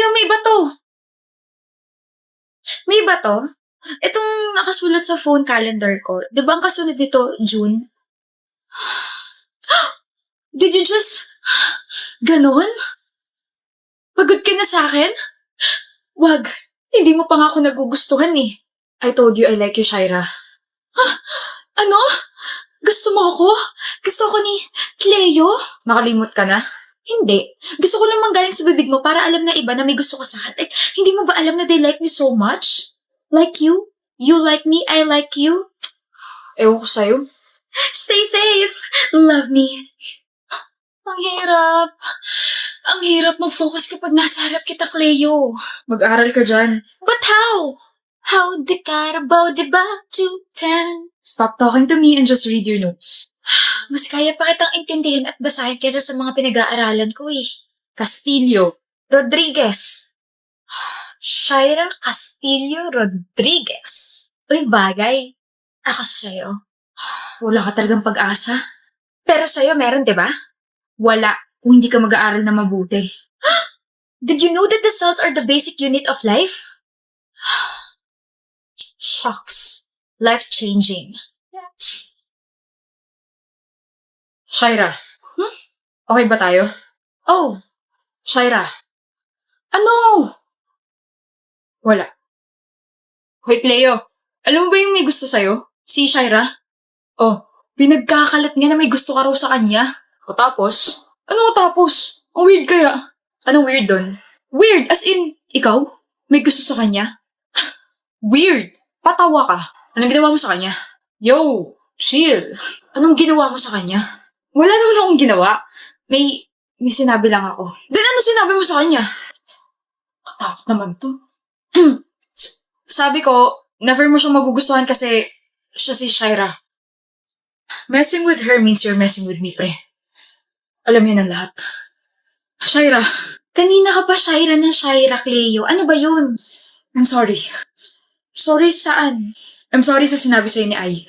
Cleo, may bato! May bato? Itong nakasulat sa phone calendar ko. Di ba ang kasunod nito, June? Did you just... Ganon? Pagod ka na sa akin? Wag. Hindi mo pa nga ako nagugustuhan eh. I told you I like you, Shaira. Ano? Gusto mo ako? Gusto ko ni Cleo? Nakalimot ka na? Hindi. Gusto ko lang manggaling sa bibig mo para alam na iba na may gusto ka sa akin. Like, hindi mo ba alam na they like me so much? Like you? You like me, I like you? Ewan ko sa'yo. Stay safe! Love me. Ang hirap. Ang hirap mag-focus kapag nasa harap kita, Cleo. Mag-aral ka dyan. But how? How the Carabao de ba to 10? Stop talking to me and just read your notes. Mas kaya pa kitang intindihin at basahin kaysa sa mga pinag-aaralan ko eh. Castillo Rodriguez. Shaira Castillo Rodriguez. Uy, bagay. Ako sa'yo. Wala ka talagang pag-asa. Pero sa'yo meron, di ba? Wala kung hindi ka mag-aaral na mabuti. Did you know that the cells are the basic unit of life? Shocks. Life-changing. Shaira. Okay ba tayo? Oh. Shaira. Ano? Wala. Hoy, Cleo. Alam mo ba yung may gusto sa'yo? Si Shaira? Oh, pinagkakalat niya na may gusto ka raw sa kanya. O tapos? Ano tapos? Ang weird kaya. Anong weird dun? Weird as in, ikaw? May gusto sa kanya? Weird. Patawa ka. Anong ginawa mo sa kanya? Yo, chill. Anong ginawa mo sa kanya? Wala naman akong ginawa. May sinabi lang ako. Then ano sinabi mo sa kanya? Katakot naman to. Sabi ko, never mo siyang magugustuhan kasi siya si Shaira. Messing with her means you're messing with me, pre. Alam yun ang lahat. Shaira. Kanina ka pa Shaira ng Shaira, Cleo. Ano ba yun? I'm sorry. Sorry saan? I'm sorry sa sinabi sa'yo ni Ay.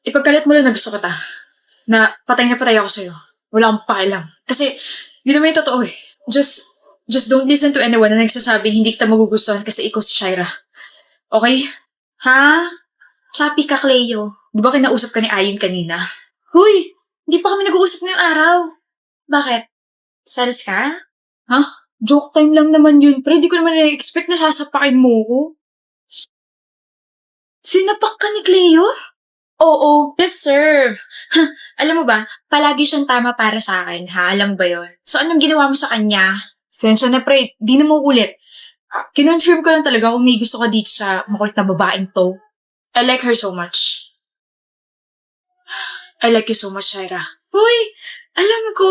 Ipagkalit mo lang na gusto kita. Na patay ako sa'yo. Wala akong pakialam. Kasi, yun naman yung totoo eh. Just don't listen to anyone na nagsasabing hindi kita magugustuhan kasi ikaw si Shaira. Okay? Ha? Chappy ka, Cleo. Di ba kinausap ka ni Ayin kanina? Huy! Hindi pa kami nag-uusap ngayong araw. Bakit? Salas ka? Ha? Joke time lang naman yun, pre. Di ko naman na-expect na sasapakin mo ko. Sinapak ka ni Cleo? Oo, deserve. Alam mo ba, palagi siyang tama para sa akin, ha? Alam ba yon? So, anong ginawa mo sa kanya? Sensya na, pre. Di na mo ulit. Kinonfirm ko lang talaga kung may gusto ka dito sa makulit na babaeng to. I like her so much. I like you so much, Shaira. Uy! Alam ko!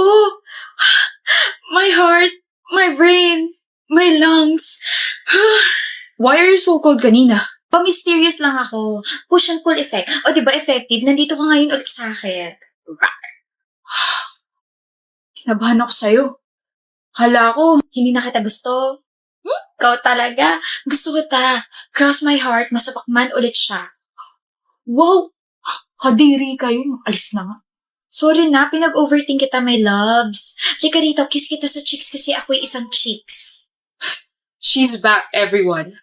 My heart, my brain, my lungs. Why are you so cold kanina? Pa-mysterious lang ako. Push and pull effect. O diba effective? Nandito ka ngayon ulit sa akin. Kinabahan ako sa'yo. Hala ko, hindi na kita gusto. Ikaw talaga. Gusto kita. Cross my heart, masapakman ulit siya. Wow! Kadiri kayo. Alis na nga. Sorry na, pinag-overthink kita, my loves. Lika rito, kiss kita sa cheeks kasi ako'y isang cheeks. She's back, everyone.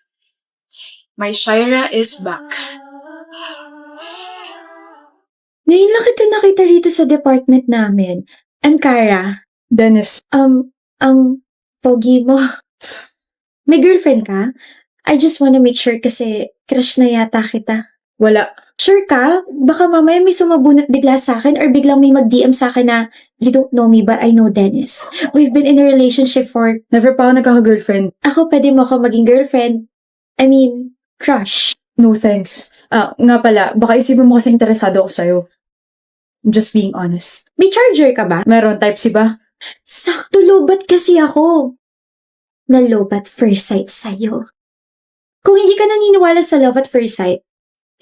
My Shaira is back. Ngayon lang kita nakita rito sa department namin. I'm Kara. Dennis. Ang pogi mo. May girlfriend ka? I just wanna make sure kasi crush na yata kita. Wala. Sure ka? Baka mamaya may sumabunot bigla sa akin or biglang may mag-DM sa akin na you don't know me but I know Dennis. We've been in a relationship for... Never pa ako nagkaka-girlfriend. Ako, pwede mo ako maging girlfriend. I mean, crush. No thanks. Nga pala, baka isipin mo kasi interesado ako sa'yo. I'm just being honest. May charger ka ba? Meron, type C ba? Sakto lobat kasi ako. Na-lobat first sight sa'yo. Kung hindi ka naniniwala sa love at first sight,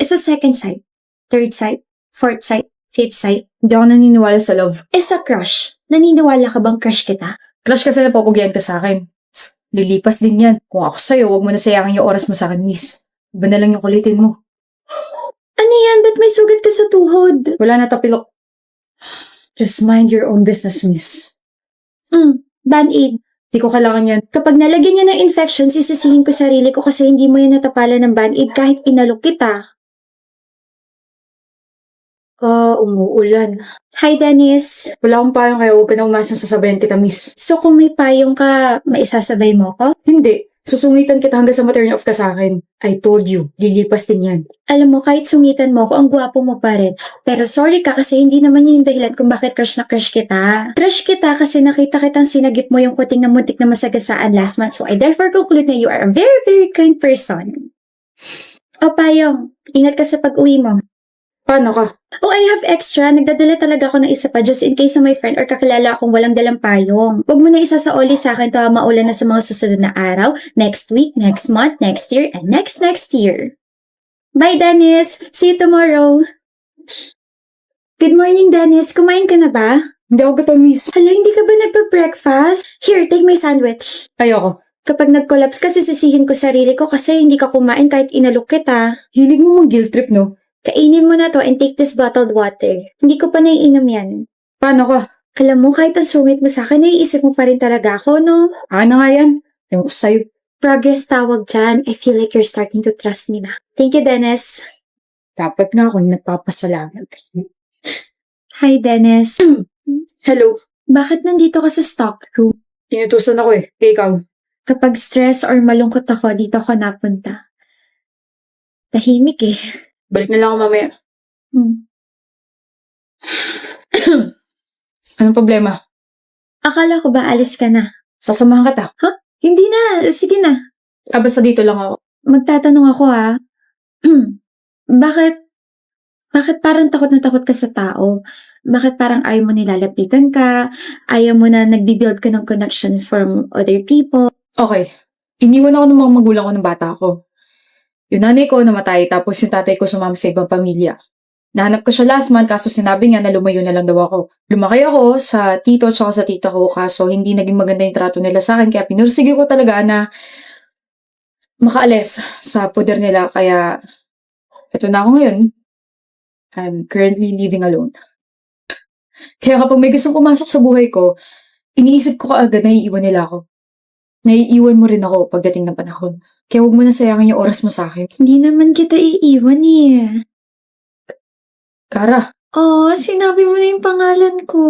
is a second sight, third sight, fourth sight, fifth sight. Hindi ako naniniwala sa love. Is a crush. Naniniwala ka bang crush kita? Crush kasi napapagyan ka sa akin. Lilipas din yan. Kung ako sa'yo, huwag mo na sayangin yung oras mo sa akin, miss. Iba na lang yung kulitin mo. Ano yan? Ba't may sugat ka sa tuhod? Wala na tapilok. Just mind your own business, miss. Band-aid. Di ko kailangan yan. Kapag nalagyan niya ng infection, sisisihin ko sarili ko kasi hindi mo yan natapalan ng band-aid kahit inalok kita. Umuulan. Hi, Dennis. Wala akong payong kaya huwag ka na umasang sasabayan kita, miss. So kung may payong ka, maisasabay mo ko? Hindi. Susungitan kita hanggang sa ma-turn off ka sa akin. I told you, lilipas din yan. Alam mo, kahit sungitan mo ko, ang gwapo mo pa rin. Pero sorry ka kasi hindi naman yun yung dahilan kung bakit crush na crush kita. Crush kita kasi nakita kitang sinagip mo yung kuting na muntik na masagasaan last month. So I therefore conclude na you are a very, very kind person. O payong, ingat ka sa pag-uwi mo. Paano ka? Oh, I have extra. Nagdadala talaga ako ng isa pa just in case na may friend or kakilala akong walang dalang payong. Huwag mo na isa sa oli sa akin to maulan na sa mga susunod na araw, next week, next month, next year, and next year. Bye, Dennis! See you tomorrow! Good morning, Dennis. Kumain ka na ba? Hindi ako gutom, miss. Hala, hindi ka ba nagpa-breakfast? Here, take my sandwich. Ayoko. Kapag nag-collapse ka, sisisihin ko sarili ko kasi hindi ka kumain kahit inalok kita. Hilig mo mong guilt trip, no? Kainin mo na to and take this bottled water. Hindi ko pa naiinom yan. Paano ka? Alam mo, kahit ang sungit mo sa akin, naiisip mo pa rin talaga ako, no? Na nga yan. Ewan ko sa'yo. Progress tawag dyan. I feel like you're starting to trust me na. Thank you, Dennis. Dapat nga akong nagpapasalamat. Hi, Dennis. Hello. Bakit nandito ka sa stock room? Inutusan ako eh. Ikaw. Kapag stress or malungkot ako, dito ako napunta. Tahimik eh. Balik na lang ako mamaya. Anong problema? Akala ko ba alis ka na? Sasamahan kita. Hindi na. Sige na. Basta dito lang ako. Magtatanong ako Bakit parang takot na takot ka sa tao? Bakit parang ayaw mo nilalapitan ka? Ayaw mo na nagbi-build ka ng connection from other people? Okay. Iniwan ako ng mga magulang ko ng bata ko. Yung nanay ko namatay, tapos yung tatay ko sumama sa ibang pamilya. Nahanap ko siya last month, kaso sinabi niya na lumayo na lang daw ako. Lumaki ako sa tito at sa tita ko, kaso hindi naging maganda yung trato nila sa akin, kaya pinursige ko talaga na makaalis sa poder nila, kaya eto na ako ngayon. I'm currently living alone. Kaya kapag may gustong pumasok sa buhay ko, iniisip ko kaagad na iiwan nila ako. Naiiwan mo rin ako pagdating ng panahon. Kaya huwag mo na sayangin yung oras mo sa akin. Hindi naman kita iiwan eh. Kara, Oh, sinabi mo na yung pangalan ko.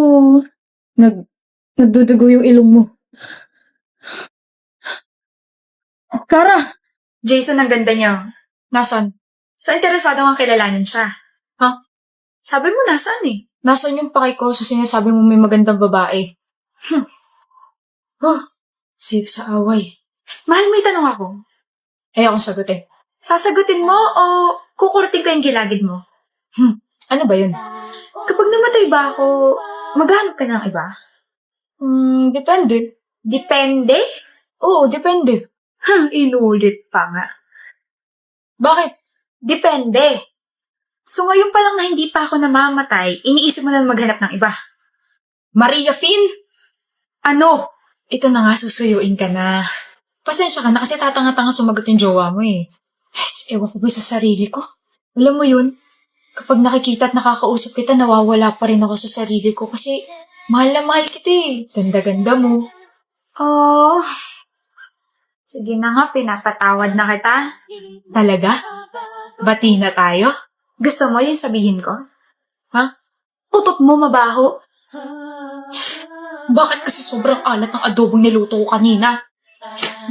nagdudugo yung ilong mo. Kara! Jason, ang ganda niya. Nasaan? Sa interesado kang kilalanin siya. Sabi mo nasaan eh? Nasaan yung paki ko sa sinasabi mo may magandang babae? Safe sa away. Mahal, may tanong ako. Ayokong sagutin. Sasagutin mo o kukurting ko yung gilagid mo? Ano ba yun? Kapag namatay ba ako, maghanap ka ng iba? Depende. Depende? Oo, depende. Inulit pa nga. Bakit? Depende. So ngayon pa lang na hindi pa ako namamatay, iniisip mo na maghanap ng iba. Maria Finn? Ano? Ito na nga, susuyuin ka na. Pasensya ka na kasi tatanga-tanga sumagot yung jowa mo eh. Yes, ewan ko ba sa sarili ko? Alam mo yun, kapag nakikita at nakakausap kita, nawawala pa rin ako sa sarili ko kasi mahal na mahal kita eh. Ganda-ganda mo. Oh, sige na nga, pinapatawad na kita. Talaga? Bati na tayo? Gusto mo yun sabihin ko? Utot mo mabaho. Bakit kasi sobrang alat ng adobong niluto ko kanina?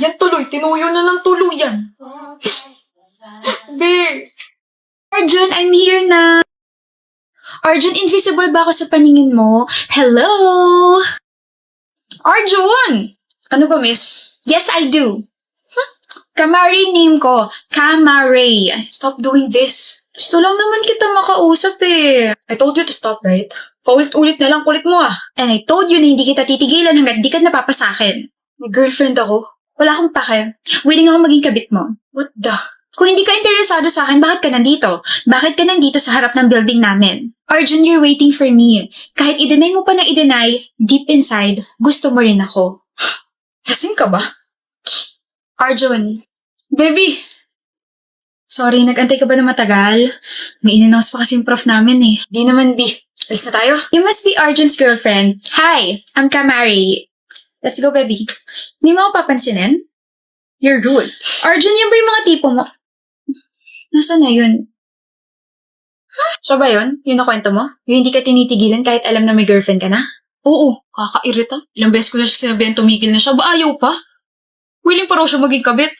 Yan tuloy, tinuyo na ng tuluyan. Babe! Arjun, I'm here na. Arjun, invisible ba ako sa paningin mo? Hello? Arjun! Ano ba, miss? Yes, I do. Kamari name ko. Kamari. Stop doing this. Gusto lang naman kita makausap eh. I told you to stop, right? Paulit-ulit na lang kulit mo ah. And I told you na hindi kita titigilan hanggat di ka napapasakin. May girlfriend ako. Wala akong pake. Willing ako maging kabit mo. What the? Kung hindi ka interesado sa akin, bakit ka nandito? Bakit ka nandito sa harap ng building namin? Arjun, you're waiting for me. Kahit i-deny mo pa na i-deny, deep inside, gusto mo rin ako. Lasing ka ba? Arjun, Baby! sorry, nag-antay ka ba na matagal? May in-announce pa kasi yung prof namin eh. Di naman, B. Alis na tayo? You must be Arjun's girlfriend. Hi, I'm Kamari. Let's go, baby. Hindi mo ako papansinin? You're rude. Arjun, yan ba yung mga tipo mo? Nasaan na yun? Siya ba yun? Yung nakwento mo? Yung hindi ka tinitigilan kahit alam na may girlfriend ka na? Oo, kakairita. Ilang beses ko na siya sinabihan tumigil na siya. Ba ayaw pa? Willing pa raw siya maging kabit.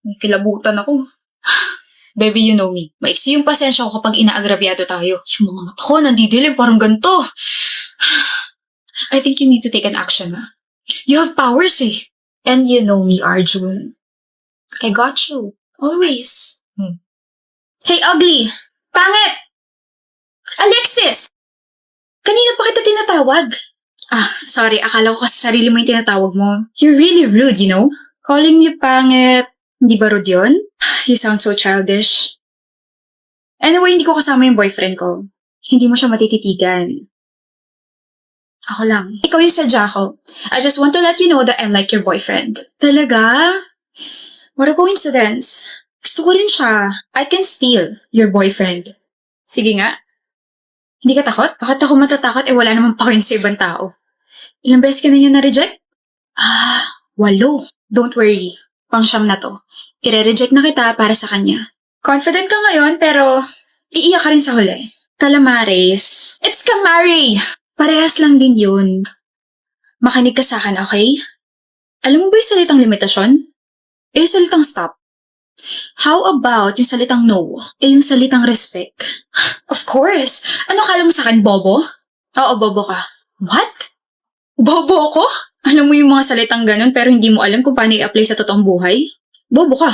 May kilabutan ako. Baby, you know me. Maiksi yung pasensya ko kapag inaagrabyado tayo. Yung mga mata ko, nandidilim, parang ganito. I think you need to take an action, ha? You have powers, eh. And you know me, Arjun. I got you. Always. Hey, ugly! Pangit! Alexis! Kanina pa kita tinatawag. Sorry. Akala ko kasi sarili mo yung tinatawag mo. You're really rude, you know? Calling me pangit. Hindi ba rude yun? You sound so childish. Anyway, hindi ko kasama yung boyfriend ko. Hindi mo siya matititigan. Ako lang. Ikaw yung sadya ko. I just want to let you know that I'm like your boyfriend. Talaga? What a coincidence. Gusto ko rin siya. I can steal your boyfriend. Sige nga. Hindi ka takot? Bakit ako matatakot? Wala namang pa sa ibang tao. Ilang beses ka na niya na-reject? 8. Don't worry. Pang-siyam na to. Ire-reject na kita para sa kanya. Confident ka ngayon, pero iiyak ka rin sa huli. Calamares. It's Camare! Parehas lang din yun. Makinig ka sa akin, okay? Alam mo ba yung salitang limitasyon? Yung salitang stop. How about yung salitang no? Yung salitang respect? Of course! Ano akala mo sa akin, bobo? Oo, bobo ka. What? Bobo ko? Alam mo yung mga salitang ganun pero hindi mo alam kung paano i-apply sa totoong buhay? Bobo ka.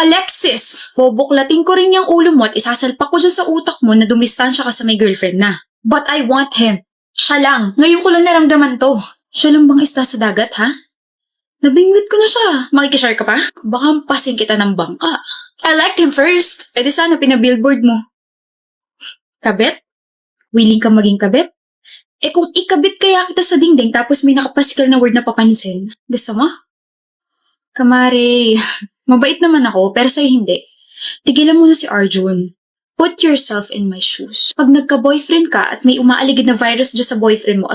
Alexis! Boboklating ko rin yung ulo mo at isasalpak ko dyan sa utak mo na dumistansya ka sa may girlfriend na. But I want him. Siya lang. Ngayon ko lang naramdaman to. Siya lang bang isda sa dagat, ha? Nabingwit ko na siya. Makikishare ka pa? Baka pasin kita ng bangka. I liked him first. E di sana pinabillboard mo. Kabit? Willing ka maging kabit? Kung ikabit kaya kita sa dingding tapos may nakapasikal na word na papansin, gusto mo? Kamare, mabait naman ako pero sa'yo hindi. Tigilan mo na si Arjun. Put yourself in my shoes. Pag nagka-boyfriend ka at may umaaligid na virus dyan sa boyfriend mo,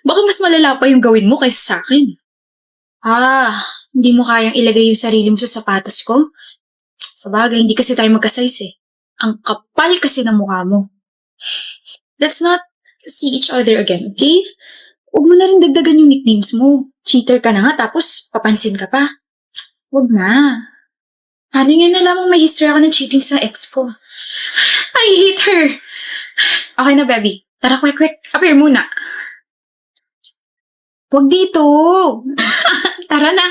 baka mas malala pa yung gawin mo kaysa sa akin. Hindi mo kayang ilagay yung sarili mo sa sapatos ko? Sabagay, hindi kasi tayo magka-size eh. Ang kapal kasi ng mukha mo. Let's not see each other again, okay? Huwag mo na rin dagdagan yung nicknames mo. Cheater ka na nga, tapos papansin ka pa. Huwag na. Paano nga nalaman may history ako ng cheating sa ex ko? I hate her! Okay na, baby. Tara, quick. Appear muna. Huwag dito! Tara na!